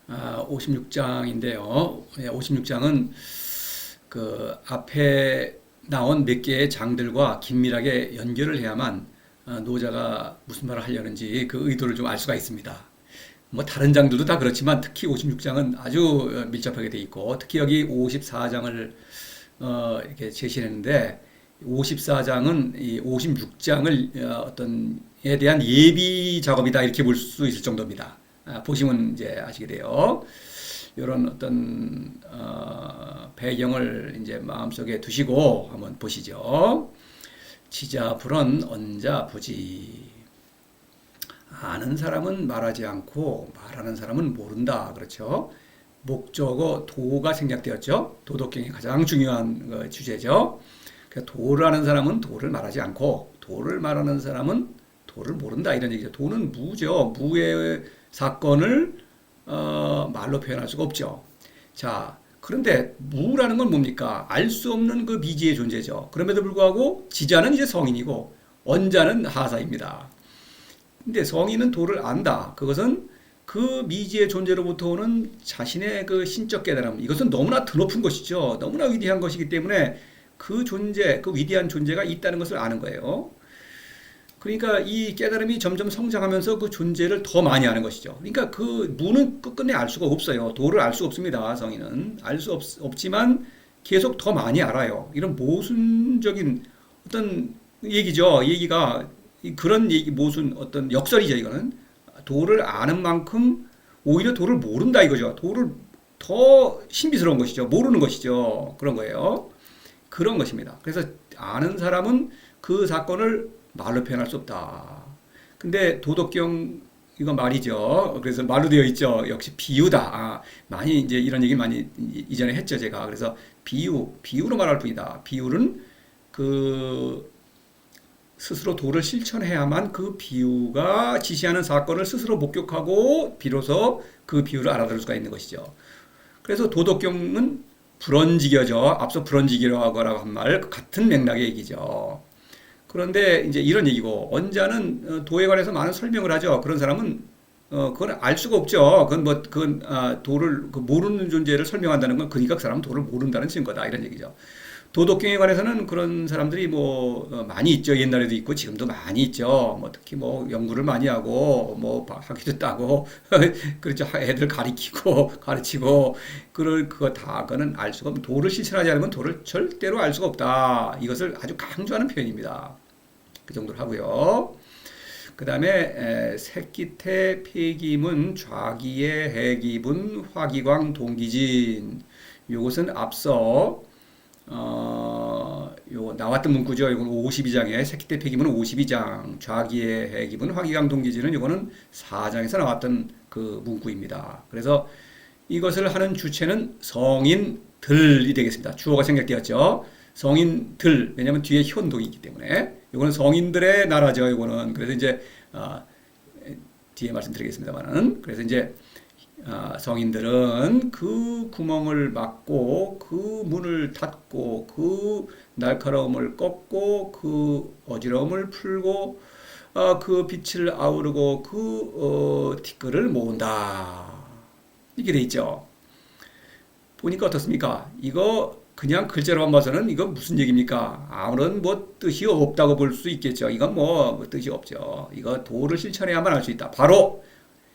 56장인데요. 56장은 그 앞에 나온 몇 개의 장들과 긴밀하게 연결을 해야만 노자가 무슨 말을 하려는지 그 의도를 좀 알 수가 있습니다. 뭐 다른 장들도 다 그렇지만 특히 56장은 아주 밀접하게 돼 있고, 특히 여기 54장을 이렇게 제시했는데, 54장은 이 56장을 어떤 에 대한 예비 작업이다 이렇게 볼 수 있을 정도입니다. 보시면 이제 아시게 돼요. 이런 어떤 배경을 이제 마음속에 두시고 한번 보시죠. 지자불언 언자부지. 아는 사람은 말하지 않고 말하는 사람은 모른다. 그렇죠? 목적어 도가 생략되었죠. 도덕경의 가장 중요한 주제죠. 도를 아는 사람은 도를 말하지 않고 도를 말하는 사람은 도를 모른다 이런 얘기죠. 도는 무죠. 무의 사건을 말로 표현할 수가 없죠. 자, 그런데 무라는 건 뭡니까? 알 수 없는 그 미지의 존재죠. 그럼에도 불구하고 지자는 이제 성인이고 언자는 하사입니다. 근데 성인은 도를 안다. 그것은 그 미지의 존재로부터 오는 자신의 그 신적 깨달음. 이것은 너무나 드높은 것이죠. 너무나 위대한 것이기 때문에 그 존재, 그 위대한 존재가 있다는 것을 아는 거예요. 그러니까 이 깨달음이 점점 성장하면서 그 존재를 더 많이 아는 것이죠. 그러니까 그 무는 끝끝내 알 수가 없어요. 도를 알 수 없습니다. 성인은. 알 수 없지만 계속 더 많이 알아요. 이런 모순적인 어떤 얘기죠. 얘기가 그런 얘기 모순 어떤 역설이죠. 이거는 도를 아는 만큼 오히려 도를 모른다 이거죠. 도를 더 신비스러운 것이죠. 모르는 것이죠. 그런 거예요. 그런 것입니다. 그래서 아는 사람은 그 사건을 말로 표현할 수 없다. 근데 도덕경 이거 말이죠. 그래서 말로 되어 있죠. 역시 비유다. 많이 이제 이런 얘기 많이 이전에 했죠, 제가. 그래서 비유로 말할 뿐이다. 비유는 그 스스로 도를 실천해야만 그 비유가 지시하는 사건을 스스로 목격하고 비로소 그 비유를 알아들을 수가 있는 것이죠. 그래서 도덕경은 불언지겨죠. 앞서 불언지기라고 한 말 같은 맥락의 얘기죠. 그런데 이제 이런 얘기고, 언자는 도에 관해서 많은 설명을 하죠. 그런 사람은 그건 알 수가 없죠. 도를 모르는 존재를 설명한다는 건 그러니까 그 사람은 도를 모른다는 증거다 이런 얘기죠. 도덕경에 관해서는 그런 사람들이 많이 있죠. 옛날에도 있고 지금도 많이 있죠. 특히 연구를 많이 하고 학위도 따고 그렇죠. 애들 가르치고 그거는 알 수가 없는, 도를 실천하지 않으면 도를 절대로 알 수가 없다. 이것을 아주 강조하는 표현입니다. 그 정도로 하고요. 그 다음에 새끼태 폐기문 좌기의 해기분 화기광 동기진. 요것은 앞서 요 나왔던 문구죠. 이건 52장에 새끼태 폐기문은 52장, 좌기의 해기분 화기광 동기진은 이거는 4장에서 나왔던 그 문구입니다. 그래서 이것을 하는 주체는 성인들이 되겠습니다. 주어가 생략되었죠. 성인들, 왜냐하면 뒤에 현동이 있기 때문에. 이거는 성인들의 나라죠. 이거는 그래서 이제 뒤에 말씀드리겠습니다만은, 그래서 이제 성인들은 그 구멍을 막고 그 문을 닫고 그 날카로움을 꺾고 그 어지러움을 풀고 그 빛을 아우르고 그 티끌을 모은다. 이렇게 돼 있죠. 보니까 어떻습니까? 이거 그냥 글자로만 봐서는 이거 무슨 얘기입니까? 아무런 뜻이 없다고 볼 수 있겠죠. 이건 뜻이 없죠. 이거 도를 실천해야만 할 수 있다. 바로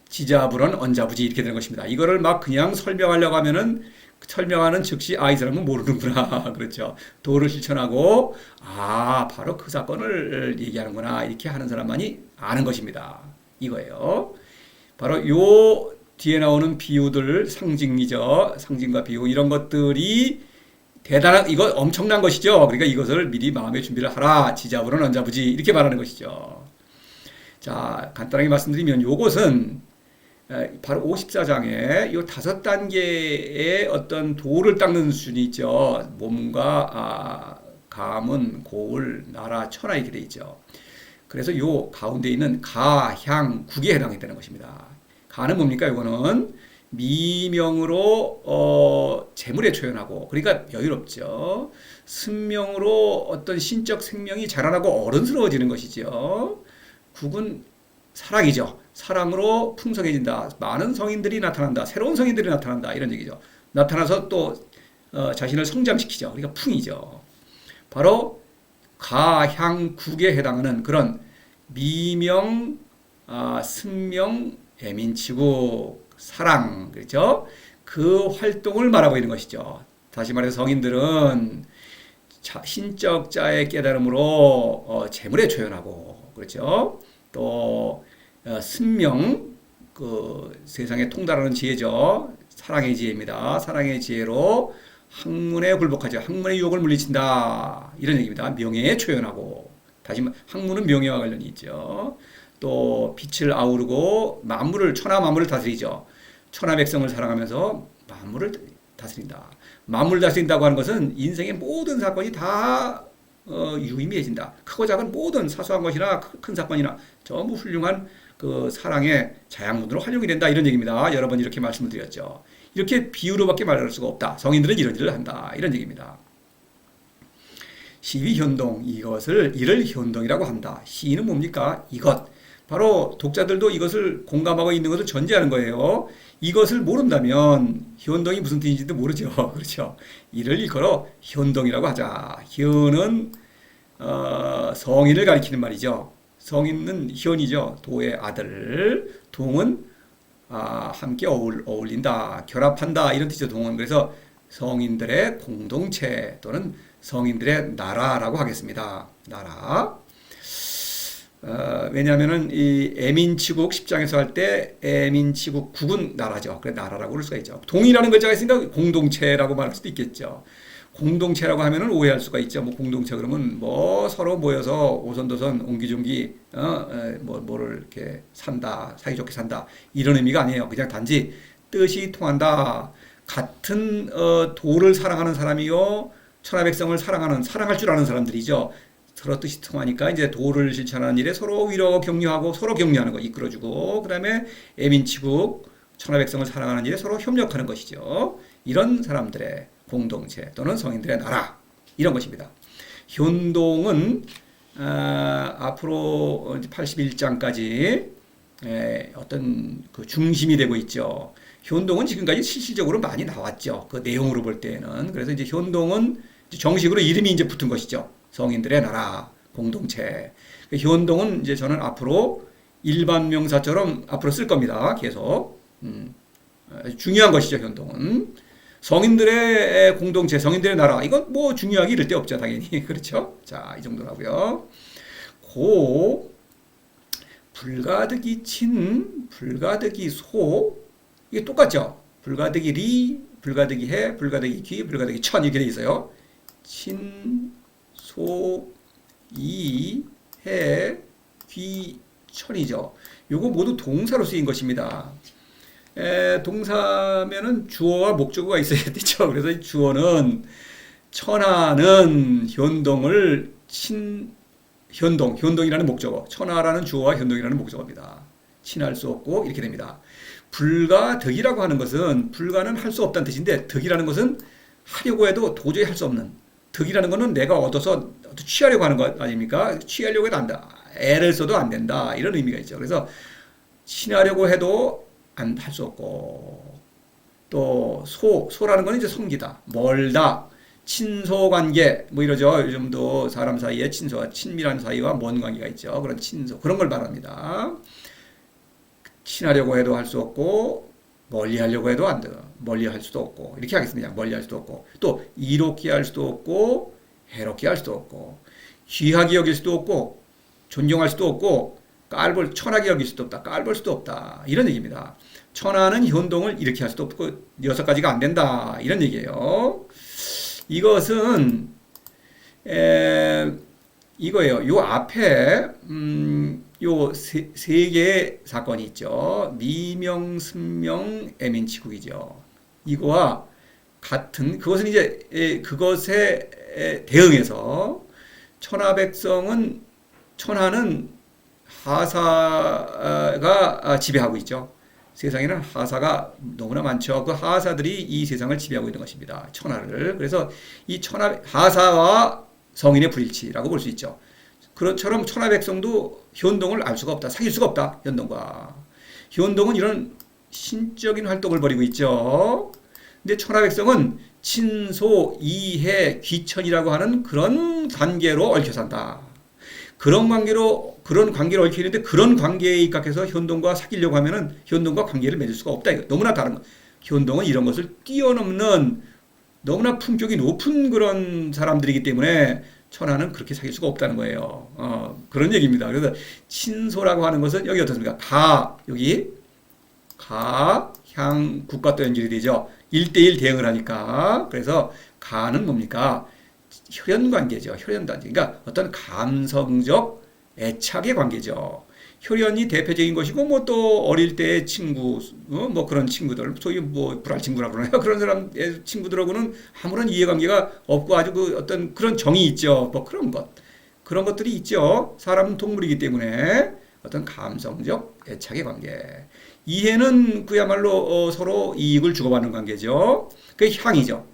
지자불언 언자부지 이렇게 되는 것입니다. 이거를 막 그냥 설명하려고 하면은 설명하는 즉시 이 사람은 모르는구나. 그렇죠. 도를 실천하고 바로 그 사건을 얘기하는구나. 이렇게 하는 사람만이 아는 것입니다. 이거예요. 바로 요 뒤에 나오는 비유들, 상징이죠. 상징과 비유 이런 것들이 이거 엄청난 것이죠. 그러니까 이것을 미리 마음의 준비를 하라. 지자불언 언자부지 이렇게 말하는 것이죠. 자, 간단하게 말씀드리면 요것은 바로 54장에 요 5단계의 어떤 도를 닦는 수준이 있죠. 몸과 가문, 고을, 나라, 천하 이렇게 돼 있죠. 그래서 요 가운데 있는 가, 향, 국에 해당이 되는 것입니다. 가는 뭡니까? 이거는 미명으로 재물에 초연하고, 그러니까 여유롭죠. 승명으로 어떤 신적 생명이 자라나고 어른스러워지는 것이죠. 국은 사랑이죠. 사랑으로 풍성해진다. 많은 성인들이 나타난다. 새로운 성인들이 나타난다. 이런 얘기죠. 나타나서 또 자신을 성장시키죠. 그러니까 풍이죠. 바로 가향국에 해당하는 그런 미명, 승명, 애민치국, 사랑, 그렇죠? 그 활동을 말하고 있는 것이죠. 다시 말해서 성인들은 신적자의 깨달음으로 재물에 초연하고, 그렇죠? 또 승명, 그 세상에 통달하는 지혜죠. 사랑의 지혜입니다. 사랑의 지혜로 학문에 굴복하죠. 학문의 유혹을 물리친다. 이런 얘기입니다. 명예에 초연하고. 다시 학문은 명예와 관련이 있죠. 또 빛을 아우르고 만물을 천하 만물을 다스리죠. 천하 백성을 사랑하면서 만물을 다스린다. 만물을 다스린다고 하는 것은 인생의 모든 사건이 다 유의미해진다. 크고 작은 모든 사소한 것이나 큰 사건이나 전부 훌륭한 그 사랑의 자양분으로 활용이 된다. 이런 얘기입니다. 여러 번 이렇게 말씀을 드렸죠. 이렇게 비유로밖에 말할 수가 없다. 성인들은 이런 일을 한다. 이런 얘기입니다. 시위현동, 이를 현동이라고 한다. 시는 뭡니까? 이것. 바로 독자들도 이것을 공감하고 있는 것을 전제하는 거예요. 이것을 모른다면 현동이 무슨 뜻인지도 모르죠. 그렇죠? 이를 일컬어 현동이라고 하자. 현은 성인을 가리키는 말이죠. 성인은 현이죠. 도의 아들. 동은 함께 어울린다, 결합한다 이런 뜻이죠. 동은. 그래서 성인들의 공동체 또는 성인들의 나라라고 하겠습니다. 나라. 왜냐하면은 이 애민치국 10장에서 할 때 애민치국 국은 나라죠. 그래 나라라고 할 수가 있죠. 동이라는 글자가 있으니까 공동체라고 말할 수도 있겠죠. 공동체라고 하면은 오해할 수가 있죠. 뭐 공동체 그러면 뭐 서로 모여서 오손도손 옹기종기 뭐를 이렇게 산다, 사이좋게 산다 이런 의미가 아니에요. 그냥 단지 뜻이 통한다. 같은 도를 사랑하는 사람이요, 천하백성을 사랑할 줄 아는 사람들이죠. 서로 뜻이 통하니까 이제 도를 실천하는 일에 서로 위로하고 격려하고 서로 격려하는 거 이끌어주고, 그다음에 애민치국 천하백성을 사랑하는 일에 서로 협력하는 것이죠. 이런 사람들의 공동체 또는 성인들의 나라 이런 것입니다. 현동은 앞으로 81장까지 어떤 그 중심이 되고 있죠. 현동은 지금까지 실질적으로 많이 나왔죠. 그 내용으로 볼 때는. 그래서 이제 현동은 정식으로 이름이 이제 붙은 것이죠. 성인들의 나라, 공동체. 현동은 이제 저는 앞으로 일반 명사처럼 앞으로 쓸 겁니다. 계속. 중요한 것이죠, 현동은. 성인들의 공동체, 성인들의 나라. 이건 뭐 중요하기 이를 데 없죠, 당연히. 그렇죠? 자, 이 정도라고요. 불가득이 친, 불가득이 소. 이게 똑같죠? 불가득이 리, 불가득이 해, 불가득이 귀, 불가득이 천 이렇게 돼 있어요. 친, 소, 이, 해, 귀, 천이죠. 요거 모두 동사로 쓰인 것입니다. 동사면은 주어와 목적어가 있어야 되죠. 그래서 주어는 천하는 현동을 현동이라는 목적어, 천하라는 주어와 현동이라는 목적어입니다. 친할 수 없고 이렇게 됩니다. 불가득이라고 하는 것은 불가는 할 수 없다는 뜻인데, 득이라는 것은 하려고 해도 도저히 할 수 없는, 득이라는 것은 내가 얻어서 취하려고 하는 것 아닙니까? 취하려고 해도 안 된다. 애를 써도 안 된다. 이런 의미가 있죠. 그래서 친하려고 해도 할 수 없고, 또 소라는 건 이제 섬기다, 멀다, 친소관계 뭐 이러죠. 요즘도 사람 사이에 친밀한 사이와 먼 관계가 있죠. 그런 친소, 그런 걸 말합니다. 친하려고 해도 할 수 없고, 멀리 하려고 해도 안 돼요. 멀리 할 수도 없고, 이렇게 하겠습니다. 멀리 할 수도 없고, 또 이롭게 할 수도 없고, 해롭게 할 수도 없고, 귀하게 여길 수도 없고, 존경할 수도 없고, 천하게 여길 수도 없다. 깔볼 수도 없다. 이런 얘기입니다. 천하는 현동을 이렇게 할 수도 없고 6가지가 안 된다. 이런 얘기예요. 이것은 이거예요. 요 앞에 요 세 개의 사건이 있죠. 미명, 승명, 애민치국이죠. 이거와 같은, 그것은 이제 그것에 대응해서 천하는 하사가 지배하고 있죠. 세상에는 하사가 너무나 많죠. 그 하사들이 이 세상을 지배하고 있는 것입니다. 천하를. 그래서 이 하사와 성인의 불일치라고 볼 수 있죠. 그것처럼 천하 백성도 현동을 알 수가 없다. 사귈 수가 없다. 현동과. 현동은 이런 신적인 활동을 벌이고 있죠. 근데 천하백성은 친소, 이해, 귀천이라고 하는 그런 관계로 얽혀 산다. 그런 관계로 얽혀 있는데 그런 관계에 입각해서 현동과 사귀려고 하면은 현동과 관계를 맺을 수가 없다. 이거 너무나 다른 거. 현동은 이런 것을 뛰어넘는 너무나 품격이 높은 그런 사람들이기 때문에 천하는 그렇게 사귈 수가 없다는 거예요. 그런 얘기입니다. 그래서 친소라고 하는 것은 여기 어떻습니까? 여기 향, 국과 또 연결이 되죠. 1대1 대응을 하니까. 그래서 가는 뭡니까? 혈연 관계죠. 혈연 관계. 그러니까 어떤 감성적 애착의 관계죠. 혈연이 대표적인 것이고, 뭐 또 어릴 때의 친구, 뭐 그런 친구들, 소위 뭐 불알 친구라고 그러나요? 그런 사람의 친구들하고는 아무런 이해관계가 없고 아주 그 어떤 그런 정이 있죠. 뭐 그런 것. 그런 것들이 있죠. 사람은 동물이기 때문에 어떤 감성적 애착의 관계. 이해는 그야말로 서로 이익을 주고받는 관계죠. 그게 향이죠.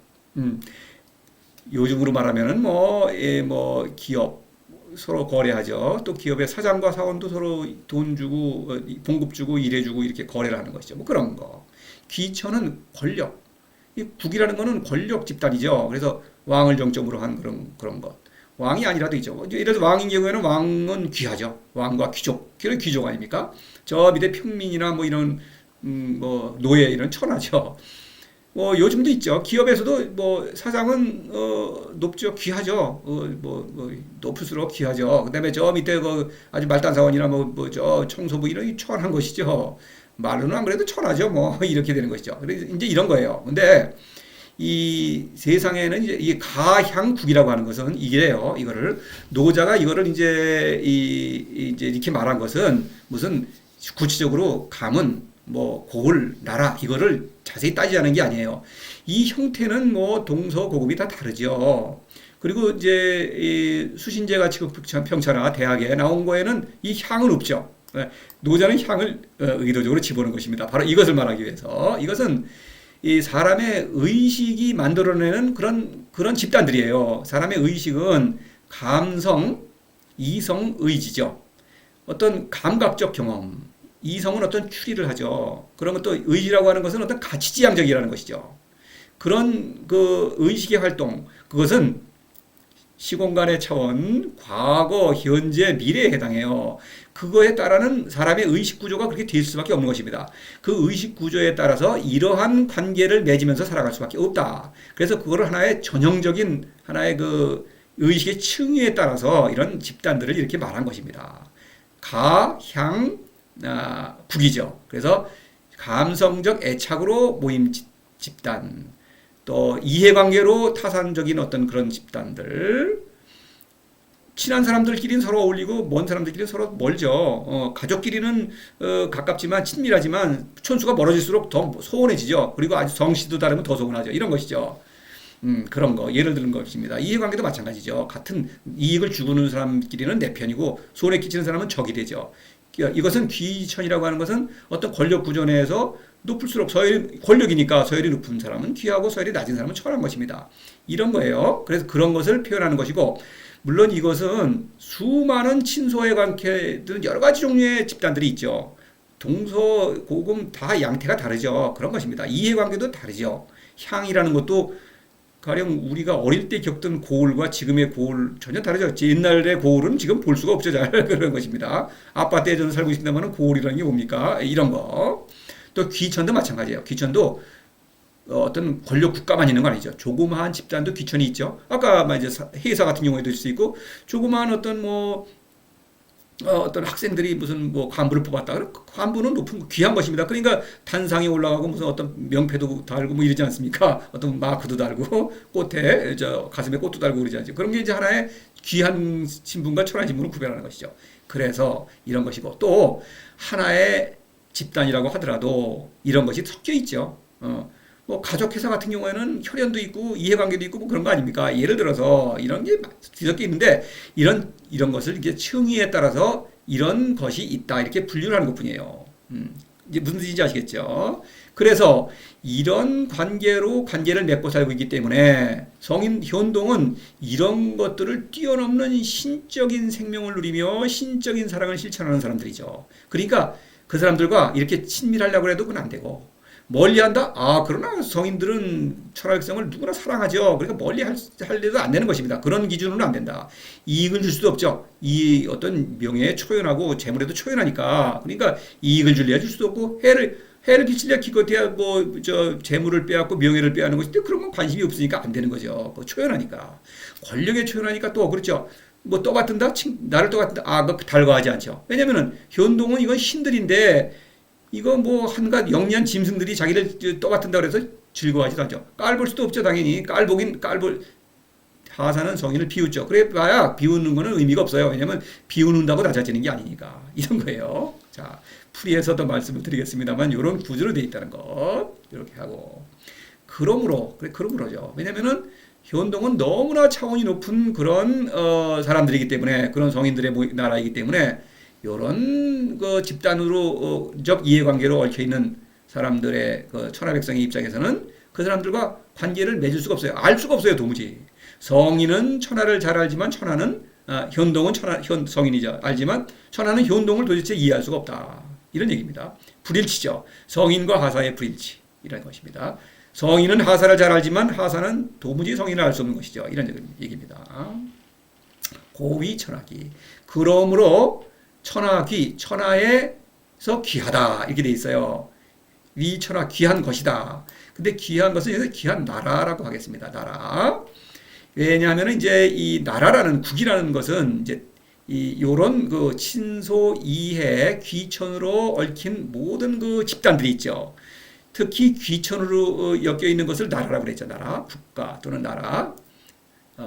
요즘으로 말하면은 뭐 기업 서로 거래하죠. 또 기업의 사장과 사원도 서로 돈 주고 봉급 주고 일해주고 이렇게 거래를 하는 것이죠. 뭐 그런 거. 귀천은 권력. 이 국이라는 거는 권력 집단이죠. 그래서 왕을 정점으로 한 그런 것. 왕이 아니라도 있죠. 예를 들어서 왕인 경우에는 왕은 귀하죠. 왕과 귀족. 그런 귀족 아닙니까? 저 밑에 평민이나 뭐 이런 뭐 노예 이런 천하죠. 뭐 요즘도 있죠. 기업에서도 뭐 사장은 높죠, 귀하죠. 높을수록 귀하죠. 그다음에 저 밑에 그 아주 말단 사원이나 뭐 저 청소부 이런 천한 것이죠. 말로는 안 그래도 천하죠. 뭐 이렇게 되는 것이죠. 그래서 이제 이런 거예요. 근데 이 세상에는 이제 이 가향국이라고 하는 것은 이게요. 이거를 노자가 이거를 이제 이렇게 말한 것은 무슨 구체적으로 감은 뭐 고을 나라 이거를 자세히 따지자는 게 아니에요. 이 형태는 뭐 동서고급이 다 다르죠. 그리고 이제 이 수신제가 지구평천하 대학에 나온 거에는 이 향은 없죠. 노자는 향을 의도적으로 집어넣은 것입니다. 바로 이것을 말하기 위해서. 이것은 이 사람의 의식이 만들어내는 그런 집단들이에요. 사람의 의식은 감성, 이성, 의지죠. 어떤 감각적 경험, 이성은 어떤 추리를 하죠. 그런 것도 의지라고 하는 것은 어떤 가치지향적이라는 것이죠. 그런 그 의식의 활동, 그것은 시공간의 차원, 과거, 현재, 미래에 해당해요. 그거에 따라는 사람의 의식 구조가 그렇게 될 수밖에 없는 것입니다. 그 의식 구조에 따라서 이러한 관계를 맺으면서 살아갈 수밖에 없다. 그래서 그거를 하나의 전형적인 하나의 그 의식의 층위에 따라서 이런 집단들을 이렇게 말한 것입니다. 국이죠. 그래서 감성적 애착으로 모임 집단, 또 이해관계로 타산적인 어떤 그런 집단들, 친한 사람들끼리는 서로 어울리고 먼 사람들끼리는 서로 멀죠. 가족끼리는 가깝지만 친밀하지만 촌수가 멀어질수록 더 소원해지죠. 그리고 아주 성씨도 다르면 더 소원하죠. 이런 것이죠. 그런 거 예를 드는 것입니다. 이해관계도 마찬가지죠. 같은 이익을 주는 사람끼리는 내 편이고 손해 끼치는 사람은 적이 되죠. 이것은 귀천이라고 하는 것은 어떤 권력 구조 내에서 높을수록 권력이니까 서열이 높은 사람은 귀하고 서열이 낮은 사람은 천한 것입니다. 이런 거예요. 그래서 그런 것을 표현하는 것이고, 물론 이것은 수많은 친소의 관계들은 여러 가지 종류의 집단들이 있죠. 동서, 고금 다 양태가 다르죠. 그런 것입니다. 이해관계도 다르죠. 향이라는 것도 가령 우리가 어릴 때 겪던 고을과 지금의 고을 전혀 다르죠. 옛날의 고을은 지금 볼 수가 없죠. 잘 그런 것입니다. 아파트에 저는 살고 있습니다만 고을이라는 게 뭡니까? 이런 거. 또 귀천도 마찬가지예요. 귀천도 어떤 권력 국가만 있는 건 아니죠. 조그마한 집단도 귀천이 있죠. 아까 이제 회사 같은 경우에도 있을 수 있고, 조그마한 어떤 학생들이 무슨 뭐 간부를 뽑았다. 그럼 간부는 높은 귀한 것입니다. 그러니까 단상에 올라가고 무슨 어떤 명패도 달고 뭐 이러지 않습니까? 어떤 마크도 달고 꽃에 가슴에 꽃도 달고 그러지 않죠. 그런 게 이제 하나의 귀한 신분과 천한 신분을 구별하는 것이죠. 그래서 이런 것이고, 또 하나의 집단이라고 하더라도 이런 것이 섞여 있죠. 뭐 가족 회사 같은 경우에는 혈연도 있고 이해관계도 있고 뭐 그런 거 아닙니까? 예를 들어서 이런 게 뒤섞여 있는데 이런 것을 이게 층위에 따라서 이런 것이 있다 이렇게 분류를 하는 것뿐이에요. 이제 무슨 뜻인지 아시겠죠? 그래서 이런 관계를 맺고 살고 있기 때문에 성인 현동은 이런 것들을 뛰어넘는 신적인 생명을 누리며 신적인 사랑을 실천하는 사람들이죠. 그러니까 그 사람들과 이렇게 친밀하려고 해도 그건 안 되고, 멀리한다? 그러나 성인들은 천하백성을 누구나 사랑하죠. 그러니까 멀리할 일도 안 되는 것입니다. 그런 기준으로는 안 된다. 이익을 줄 수도 없죠. 이 어떤 명예에 초연하고 재물에도 초연하니까. 그러니까 이익을 줄래야 줄 수도 없고, 해를 끼칠래야 기껏해야 재물을 빼앗고 명예를 빼앗는 것인데, 그런 건 관심이 없으니까 안 되는 거죠. 초연하니까. 권력에 초연하니까 또 그렇죠. 뭐 떠받든다? 나를 떠받든다? 그거 달가하지 않죠. 왜냐면은 현동은 이건 신들인데, 이거 뭐 한갓 영리한 짐승들이 자기를 떠받든다 그래서 즐거워하지도 않죠. 깔볼 수도 없죠, 당연히. 깔볼 하사는 성인을 비웃죠. 그래 봐야 비웃는 거는 의미가 없어요. 왜냐면 비웃는다고 낮아지는 게 아니니까. 이런 거예요. 자, 풀이에서도 말씀을 드리겠습니다만 이런 구조로 되어 있다는 것. 이렇게 하고. 그러므로죠. 왜냐면은 현동은 너무나 차원이 높은 그런 사람들이기 때문에, 그런 성인들의 나라이기 때문에 이런 그 집단으로적 이해관계로 얽혀 있는 사람들의 그 천하백성의 입장에서는 그 사람들과 관계를 맺을 수가 없어요. 알 수가 없어요, 도무지. 성인은 천하를 잘 알지만 현동은 성인이죠. 알지만 천하는 현동을 도대체 이해할 수가 없다. 이런 얘기입니다. 불일치죠. 성인과 하사의 불일치. 이런 것입니다. 성인은 하사를 잘 알지만 하사는 도무지 성인을 알 수 없는 것이죠. 이런 얘기입니다. 고위 천하기. 그러므로 천하에서 귀하다. 이렇게 돼 있어요. 위천하 귀한 것이다. 근데 귀한 것은 여기서 귀한 나라라고 하겠습니다. 나라. 왜냐하면 이제 이 나라라는 국이라는 것은 이제 요런 그 친소 이해 귀천으로 얽힌 모든 그 집단들이 있죠. 특히 귀천으로 엮여 있는 것을 나라라고 그랬죠. 나라, 국가 또는 나라.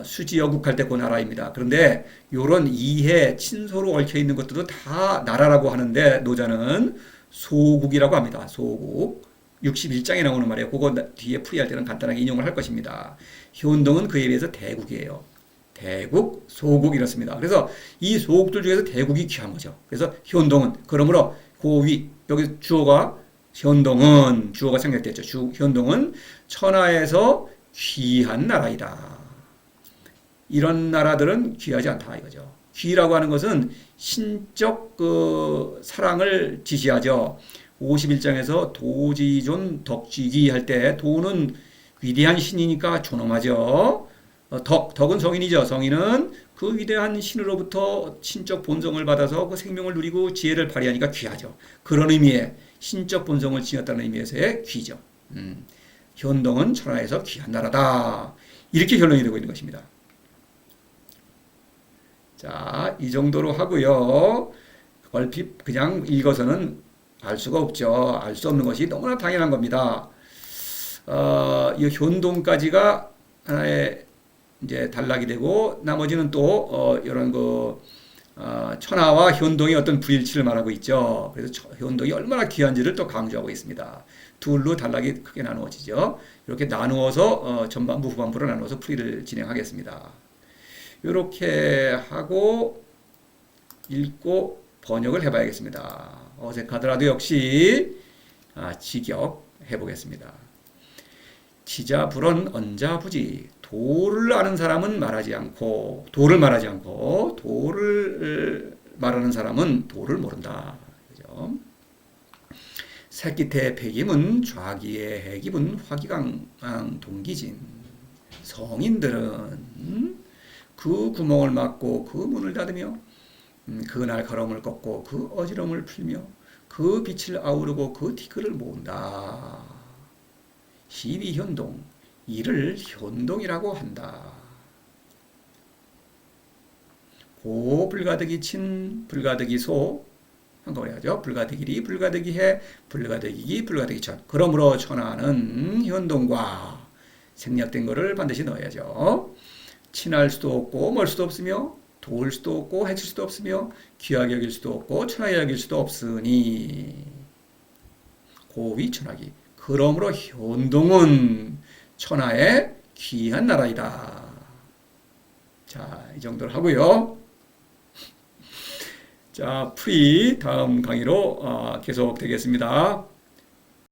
수지여국할 때 그 나라입니다. 그런데 요런 이해, 친소로 얽혀 있는 것들도 다 나라라고 하는데 노자는 소국이라고 합니다. 소국. 61장에 나오는 말이에요. 그거 뒤에 풀이할 때는 간단하게 인용을 할 것입니다. 현동은 그에 비해서 대국이에요. 대국, 소국 이렇습니다. 그래서 이 소국들 중에서 대국이 귀한 거죠. 그래서 현동은, 그러므로 고위, 여기 주어가 현동은, 주어가 생략됐죠. 현동은 천하에서 귀한 나라이다. 이런 나라들은 귀하지 않다 이거죠. 귀라고 하는 것은 신적 그 사랑을 지시하죠. 51장에서 도지존 덕지기 할 때 도는 위대한 신이니까 존엄하죠. 덕은 성인이죠. 성인은 그 위대한 신으로부터 신적 본성을 받아서 그 생명을 누리고 지혜를 발휘하니까 귀하죠. 그런 의미의 신적 본성을 지녔다는 의미에서의 귀죠. 현동은 천하에서 귀한 나라다. 이렇게 결론이 되고 있는 것입니다. 자, 이 정도로 하고요. 얼핏 그냥 읽어서는 알 수가 없죠. 알 수 없는 것이 너무나 당연한 겁니다. 이 현동까지가 하나의 이제 단락이 되고, 나머지는 또 이런 천하와 현동의 어떤 불일치를 말하고 있죠. 그래서 현동이 얼마나 귀한지를 또 강조하고 있습니다. 둘로 단락이 크게 나누어지죠. 이렇게 나누어서 전반부, 후반부로 나누어서 풀이를 진행하겠습니다. 이렇게 하고 읽고 번역을 해봐야겠습니다. 어색하더라도 역시 직역해 보겠습니다. 지자불언 언자부지. 도를 아는 사람은 말하지 않고, 도를 말하지 않고, 도를 말하는 사람은 도를 모른다. 그죠? 새끼태 백임은 좌기의 해기분 화기강 동기진. 성인들은 그 구멍을 막고 그 문을 닫으며 그 날카로움을 꺾고 그 어지러움을 풀며 그 빛을 아우르고 그 티끌을 모은다. 시비현동, 이를 현동이라고 한다. 고 불가득이 친 불가득이 소 한꺼번에 하죠. 불가득이리 불가득이 해 불가득이기 불가득이 천. 그러므로 천하는 현동과 생략된 거를 반드시 넣어야죠. 친할 수도 없고 멀 수도 없으며 도울 수도 없고 해칠 수도 없으며 귀하게 여길 수도 없고 천하게 여길 수도 없으니 고위 천하기. 그러므로 현동은 천하의 귀한 나라이다. 자, 이 정도로 하고요. 자, 풀이 다음 강의로 계속 되겠습니다.